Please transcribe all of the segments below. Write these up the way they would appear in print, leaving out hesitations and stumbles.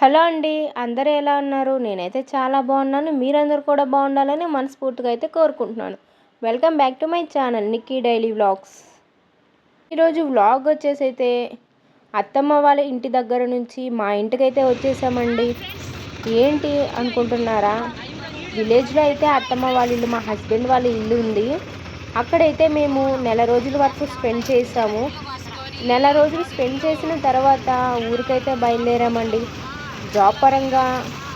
Hello అండి. అందరూ ఎలా ఉన్నారు? నేనైతే చాలా బాగున్నాను. మీరందరూ కూడా బాగుండాలని మనస్ఫూర్తిగా అయితే కోరుకుంటున్నాను. Welcome back to my channel Nikki daily vlogs. ఈరోజు వ్లాగ్ వచ్చేసైతే అత్తమ్మ వాళ్ళ ఇంటి దగ్గర నుంచి మా ఇంటికైతే వచ్చేసామండి. ఏంటి అనుకుంటున్నారా? విలేజ్లో అయితే అత్తమ్మ వాళ్ళ ఇల్లు, మా హస్బెండ్ వాళ్ళ ఇల్లు ఉంది. అక్కడైతే మేము నెల రోజుల వరకు స్పెండ్ చేసాము. నెల రోజులు స్పెండ్ చేసిన తర్వాత ఊరికైతే బయలుదేరామండి. జాబ్ పరంగా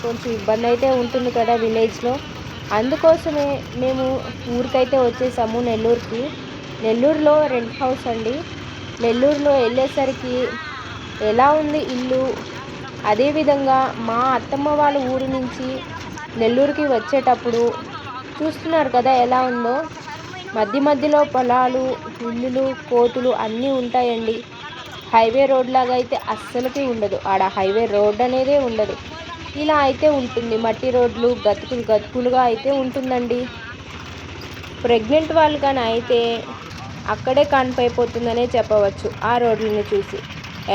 కొంచెం ఇబ్బంది అయితే ఉంటుంది కదా విలేజ్లో. అందుకోసమే మేము ఊరికైతే వచ్చేసాము నెల్లూరుకి. నెల్లూరులో రెంట్ హౌస్ అండి. నెల్లూరులో వెళ్ళేసరికి ఎలా ఉంది ఇల్లు, అదేవిధంగా మా అత్తమ్మ వాళ్ళ ఊరు నుంచి నెల్లూరుకి వచ్చేటప్పుడు చూస్తున్నారు కదా ఎలా ఉందో. మధ్య మధ్యలో పొలాలు, ఇల్లులు, కోతులు అన్నీ ఉంటాయండి. హైవే రోడ్ లాగా అయితే అస్సలకి ఉండదు. ఆడ హైవే రోడ్ అనేదే ఉండదు. ఇలా అయితే ఉంటుంది. మట్టి రోడ్లు గతుకులుగా అయితే ఉంటుందండి. ప్రెగ్నెంట్ వాళ్ళు కానీ అయితే అక్కడే కనిపైపోతుందనే చెప్పవచ్చు ఆ రోడ్లని చూసి.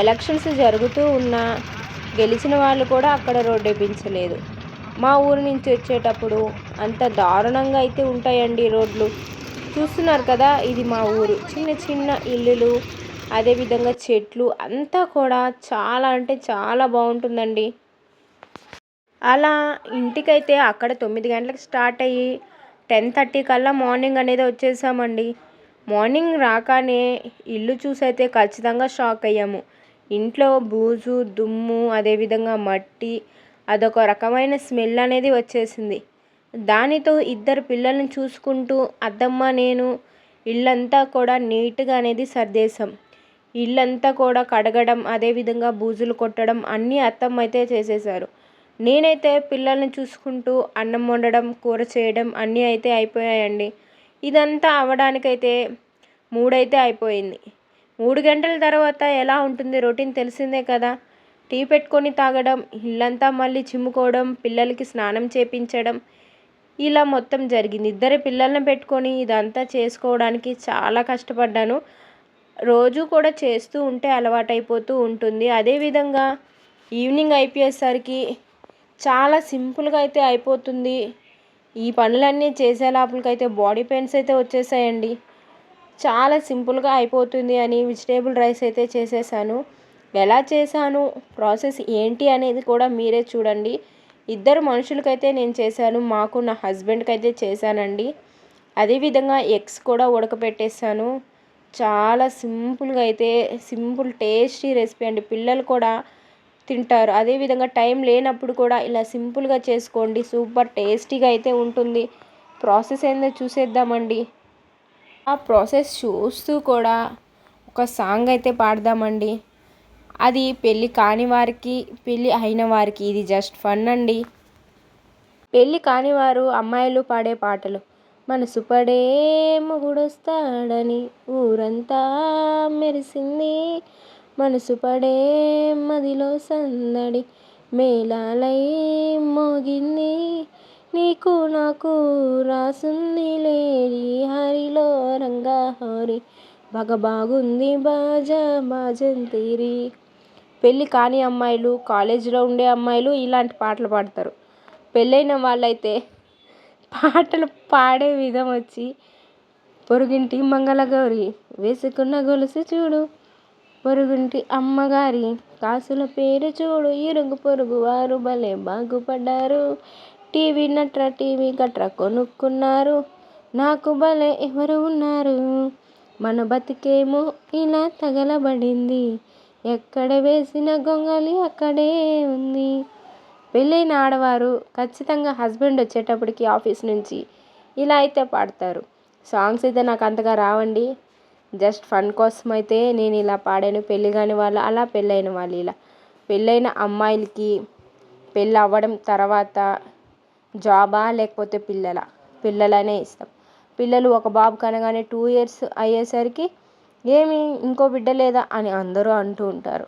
ఎలక్షన్స్ జరుగుతూ ఉన్నా గెలిచిన వాళ్ళు కూడా అక్కడ రోడ్డు వేయించలేదు. మా ఊరు నుంచి వచ్చేటప్పుడు అంత దారుణంగా అయితే ఉంటాయండి రోడ్లు. చూస్తున్నారు కదా, ఇది మా ఊరు. చిన్న చిన్న ఇల్లులు, అదేవిధంగా చెట్లు అంతా కూడా చాలా అంటే చాలా బాగుంటుందండి. అలా ఇంటికైతే అక్కడ 9 గంటలకు స్టార్ట్ అయ్యి 10:30 కల్లా మార్నింగ్ అనేది వచ్చేసామండి. మార్నింగ్ రాగానే ఇల్లు చూసైతే ఖచ్చితంగా షాక్ అయ్యాము. ఇంట్లో బూజు, దుమ్ము, అదేవిధంగా మట్టి, అదొక రకమైన స్మెల్ అనేది వచ్చేసింది. దానితో ఇద్దరు పిల్లల్ని చూసుకుంటూ అత్తమ్మ నేను ఇల్లంతా కూడా నీట్గా అనేది సర్దేశాం. ఇల్లంతా కూడా కడగడం, అదేవిధంగా బూజులు కొట్టడం అన్నీ అత్తమ్మ అయితే చేసేశారు. నేనైతే పిల్లల్ని చూసుకుంటూ అన్నం వండడం, కూర చేయడం అన్నీ అయితే అయిపోయాయండి. ఇదంతా అవ్వడానికైతే 3 అయితే అయిపోయింది. 3 గంటల తర్వాత ఎలా ఉంటుంది రొటీన్ తెలిసిందే కదా. టీ పెట్టుకొని తాగడం, ఇల్లంతా మళ్ళీ చిమ్ముకోవడం, పిల్లలకి స్నానం చేపించడం, ఇలా మొత్తం జరిగింది. ఇద్దరు పిల్లల్ని పెట్టుకొని ఇదంతా చేసుకోవడానికి చాలా కష్టపడ్డాను. రోజు కూడా చేస్తూ ఉంటే అలవాటైపోతూ ఉంటుంది. అదేవిధంగా ఈవినింగ్ అయిపోయేసరికి చాలా సింపుల్గా అయితే అయిపోతుంది. ఈ పనులన్నీ చేసే లోపలికైతే బాడీ పెయిన్స్ అయితే వచ్చేసాయండి. చాలా సింపుల్గా అయిపోతుంది అని వెజిటేబుల్ రైస్ అయితే చేసేసాను. ఎలా చేశాను, ప్రాసెస్ ఏంటి అనేది కూడా మీరే చూడండి. ఇద్దరు మనుషులకైతే నేను చేశాను. మాకు నా హస్బెండ్కి అయితే చేశానండి. అదేవిధంగా ఎగ్స్ కూడా ఉడకపెట్టేసాను. చాలా సింపుల్గా అయితే సింపుల్ టేస్టీ రెసిపీ అండి. పిల్లలు కూడా తింటారు. అదేవిధంగా టైం లేనప్పుడు కూడా ఇలా సింపుల్గా చేసుకోండి. సూపర్ టేస్టీగా అయితే ఉంటుంది. ప్రాసెస్ ఏందో చూసేద్దామండి. ఆ ప్రాసెస్ చూస్తూ కూడా ఒక సాంగ్ అయితే పాడదామండి. అది పెళ్ళి కాని వారికి, పెళ్ళి అయిన వారికి ఇది జస్ట్ ఫన్ అండి. పెళ్ళి కానివారు అమ్మాయిలు పాడే పాటలు. మనసు పడే మొగుడొస్తాడని ఊరంతా మెరిసింది, మనసు పడే మదిలో సందడి మేళాలై మోగింది, నీకు నాకు రాసుంది లేని హరిలో రంగా హరి బాగుంది బాజా బాజంతీరి. పెళ్ళి కాని అమ్మాయిలు, కాలేజీలో ఉండే అమ్మాయిలు ఇలాంటి పాటలు పాడతారు. పెళ్ళైన వాళ్ళైతే పాటలు పాడే విధం వచ్చి, పొరుగింటి మంగళగౌరి వేసుకున్న గొలుసు చూడు, పొరుగింటి అమ్మగారి కాసుల పేరు చూడు, ఇరుగు పొరుగు వారు భలే బాగుపడ్డారు, టీవీ గట్రా కొనుక్కున్నారు, నాకు భలే ఎవరు ఉన్నారు, మన బతికేమో ఇలా తగలబడింది, ఎక్కడ వేసిన గొంగలి అక్కడే ఉంది. పెళ్ళైన ఆడవారు ఖచ్చితంగా హస్బెండ్ వచ్చేటప్పటికి ఆఫీస్ నుంచి ఇలా అయితే పాడతారు. సాంగ్స్ అయితే నాకు అంతగా రావండి. జస్ట్ ఫన్ కోసం అయితే నేను ఇలా పాడాను. పెళ్ళి కాని వాళ్ళు అలా, పెళ్ళైన వాళ్ళు ఇలా. పెళ్ళైన అమ్మాయిలకి పెళ్ళి అవ్వడం తర్వాత జాబా లేకపోతే పిల్లలనే ఇస్తాం. పిల్లలు ఒక బాబు కనగానే 2 years అయ్యేసరికి ఏమి ఇంకో బిడ్డ లేదా అని అందరూ అంటూ ఉంటారు.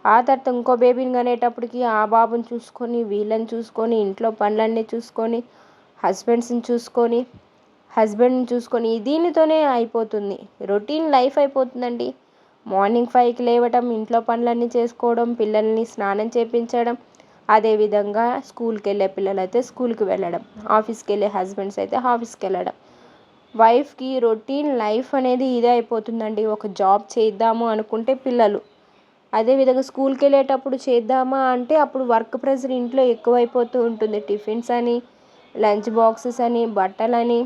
ఆ తర్వాత ఇంకో బేబీని కనేటప్పటికి ఆ బాబుని చూసుకొని, వీళ్ళని చూసుకొని, ఇంట్లో పనులన్నీ చూసుకొని, హస్బెండ్ని చూసుకొని దీనితోనే అయిపోతుంది. రొటీన్ లైఫ్ అయిపోతుందండి. మార్నింగ్ 5కి లేవటం, ఇంట్లో పనులన్నీ చేసుకోవడం, పిల్లల్ని స్నానం చేయించడం, అదేవిధంగా స్కూల్కి వెళ్ళే పిల్లలైతే స్కూల్కి వెళ్ళడం, ఆఫీస్కి వెళ్ళే హస్బెండ్స్ అయితే ఆఫీస్కి వెళ్ళడం. వైఫ్కి రొటీన్ లైఫ్ అనేది ఇదే అయిపోతుందండి. ఒక జాబ్ చేద్దాము అనుకుంటే పిల్లలు, అదేవిధంగా స్కూల్కి వెళ్ళేటప్పుడు చేద్దామా అంటే అప్పుడు వర్క్ ప్రెషర్ ఇంట్లో ఎక్కువైపోతూ ఉంటుంది. టిఫిన్స్ అని, లంచ్ బాక్సెస్ అని, బట్టలని,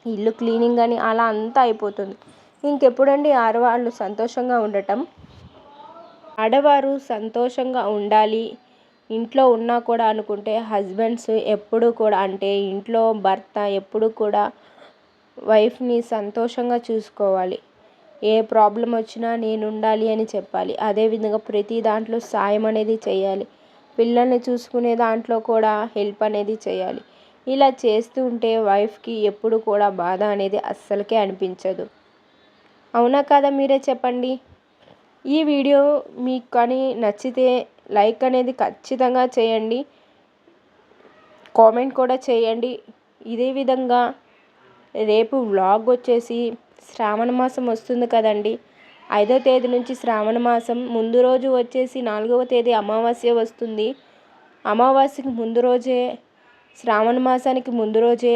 ఇల్లు క్లీనింగ్ అని అలా అంతా అయిపోతుంది. ఇంకెప్పుడండి ఆడవాళ్ళు సంతోషంగా ఉండటం? ఆడవారు సంతోషంగా ఉండాలి ఇంట్లో ఉన్నా కూడా అనుకుంటే హస్బెండ్స్ ఎప్పుడూ కూడా, అంటే ఇంట్లో భర్త ఎప్పుడూ కూడా వైఫ్ని సంతోషంగా చూసుకోవాలి. ఏ ప్రాబ్లం వచ్చినా నేను ఉండాలి అని చెప్పాలి. అదేవిధంగా ప్రతి దాంట్లో సాయం అనేది చేయాలి. పిల్లల్ని చూసుకునే దాంట్లో కూడా హెల్ప్ అనేది చేయాలి. ఇలా చేస్తూ ఉంటే వైఫ్కి ఎప్పుడు కూడా బాధ అనేది అస్సలకే అనిపించదు. అవునా కదా, మీరే చెప్పండి. ఈ వీడియో మీకు కానీ నచ్చితే లైక్ అనేది ఖచ్చితంగా చేయండి, కామెంట్ కూడా చేయండి. ఇదే విధంగా రేపు వ్లాగ్ వచ్చేసి శ్రావణ మాసం వస్తుంది కదండి. 5వ తేదీ నుంచి శ్రావణ మాసం, ముందు రోజు వచ్చేసి 4వ తేదీ అమావాస్య వస్తుంది. అమావాస్యకి ముందు రోజే, శ్రావణ మాసానికి ముందు రోజే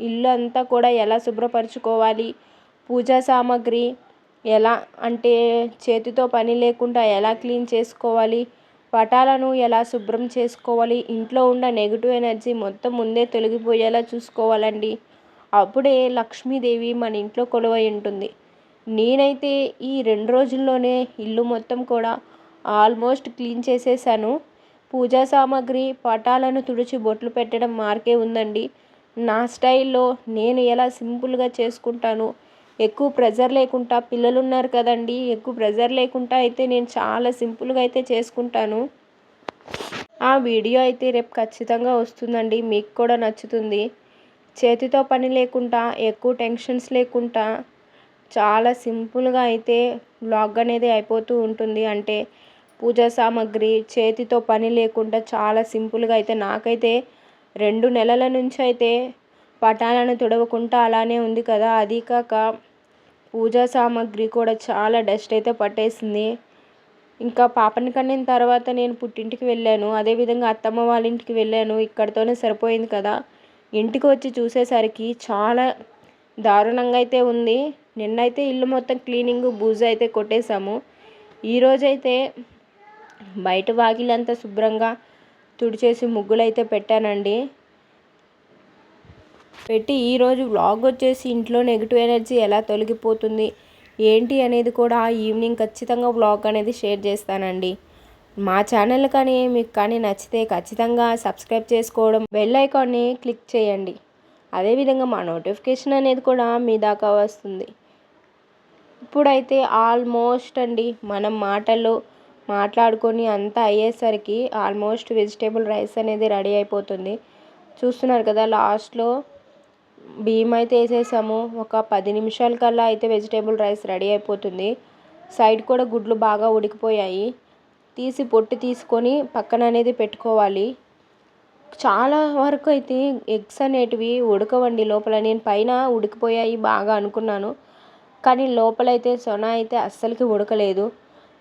ఇల్లు అంతా కూడా ఎలా శుభ్రపరచుకోవాలి, పూజా సామాగ్రి ఎలా అంటే చేతితో పని లేకుండా ఎలా క్లీన్ చేసుకోవాలి, పటాలను ఎలా శుభ్రం చేసుకోవాలి, ఇంట్లో ఉన్న నెగిటివ్ ఎనర్జీ మొత్తం ముందే తొలగిపోయేలా చూసుకోవాలండి. అప్పుడే లక్ష్మీదేవి మన ఇంట్లో కొలువై ఉంటుంది. నేనైతే ఈ 2 రోజుల్లోనే ఇల్లు మొత్తం కూడా ఆల్మోస్ట్ క్లీన్ చేసేసాను. పూజా సామాగ్రి, పటాలను తుడిచి బొట్లు పెట్టడం మార్కే ఉందండి. నా స్టైల్లో నేను ఎలా సింపుల్గా చేసుకుంటాను, ఎక్కువ ప్రెజర్ లేకుండా, పిల్లలు ఉన్నారు కదండి, ఎక్కువ ప్రెజర్ లేకుండా అయితే నేను చాలా సింపుల్గా అయితే చేసుకుంటాను. ఆ వీడియో అయితే రేపు ఖచ్చితంగా వస్తుందండి, మీకు కూడా నచ్చుతుంది. చేతితో పని లేకుండా, ఎక్కువ టెన్షన్స్ లేకుండా చాలా సింపుల్గా అయితే వ్లాగ్ అనేది అయిపోతూ ఉంటుంది. అంటే పూజా సామాగ్రి చేతితో పని లేకుండా చాలా సింపుల్గా అయితే, నాకైతే 2 నెలల నుంచి అయితే పటాలను తుడవకుండా అలానే ఉంది కదా. అది కాక పూజా సామాగ్రి కూడా చాలా డస్ట్ అయితే పట్టేసింది. ఇంకా పాపని కనిన తర్వాత నేను పుట్టింటికి వెళ్ళాను, అదేవిధంగా అత్తమ్మ వాళ్ళ ఇంటికి వెళ్ళాను. ఇక్కడితోనే సరిపోయింది కదా. ఇంటికి వచ్చి చూసేసరికి చాలా దారుణంగా అయితే ఉంది. నిన్నైతే ఇల్లు మొత్తం క్లీనింగ్ బూజు అయితే కొట్టేశాము. ఈరోజైతే బయట వాకిలంతా శుభ్రంగా తుడిచేసి ముగ్గులైతే పెట్టానండి. పెట్టి ఈరోజు వ్లాగ్ వచ్చేసి ఇంట్లో నెగిటివ్ ఎనర్జీ ఎలా తొలగిపోతుంది ఏంటి అనేది కూడా ఈవినింగ్ ఖచ్చితంగా వ్లాగ్ అనేది షేర్ చేస్తానండి. మా ఛానల్ కానీ మీకు కానీ నచ్చితే ఖచ్చితంగా సబ్స్క్రైబ్ చేసుకోవడం, బెల్ ఐకాన్ని క్లిక్ చేయండి. అదేవిధంగా మా నోటిఫికేషన్ అనేది కూడా మీ దాకా వస్తుంది. ఇప్పుడైతే ఆల్మోస్ట్ అండి మనం మాట్లాడుకొని అంతా అయ్యేసరికి ఆల్మోస్ట్ వెజిటేబుల్ రైస్ అనేది రెడీ అయిపోతుంది. చూస్తున్నారు కదా, లాస్ట్లో బియ్యం అయితే వేసేసాము. ఒక 10 నిమిషాల కల్లా అయితే వెజిటేబుల్ రైస్ రెడీ అయిపోతుంది. సైడ్ కూడా గుడ్లు బాగా ఉడికిపోయాయి. తీసి పొట్టు తీసుకొని పక్కన అనేది పెట్టుకోవాలి. చాలా వరకు అయితే ఎగ్స్ అనేటివి ఉడకవండి లోపల. నేను పైన ఉడికిపోయాయి బాగా అనుకున్నాను, కానీ లోపలైతే సొన అయితే అస్సలకి ఉడకలేదు.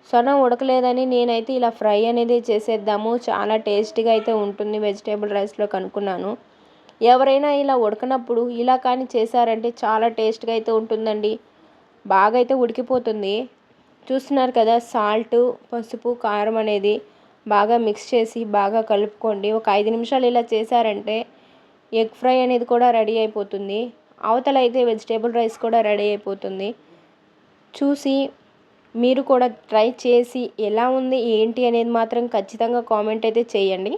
సొన ఉడకలేదని నేనైతే ఇలా ఫ్రై అనేది చేసేద్దాము, చాలా టేస్టీగా అయితే ఉంటుంది వెజిటేబుల్ రైస్లో కనుక్కున్నాను. ఎవరైనా ఇలా ఉడకనప్పుడు ఇలా కానీ చేశారంటే చాలా టేస్ట్గా అయితే ఉంటుందండి. బాగా అయితే ఉడికిపోతుంది. చూస్తున్నారు కదా, సాల్ట్, పసుపు, కారం అనేది బాగా మిక్స్ చేసి బాగా కలుపుకోండి. ఒక 5 నిమిషాలు ఇలా చేశారంటే ఎగ్ ఫ్రై అనేది కూడా రెడీ అయిపోతుంది. అవతల అయితే వెజిటేబుల్ రైస్ కూడా రెడీ అయిపోతుంది. చూసి మీరు కూడా ట్రై చేసి ఎలా ఉంది ఏంటి అనేది మాత్రం ఖచ్చితంగా కామెంట్ అయితే చేయండి.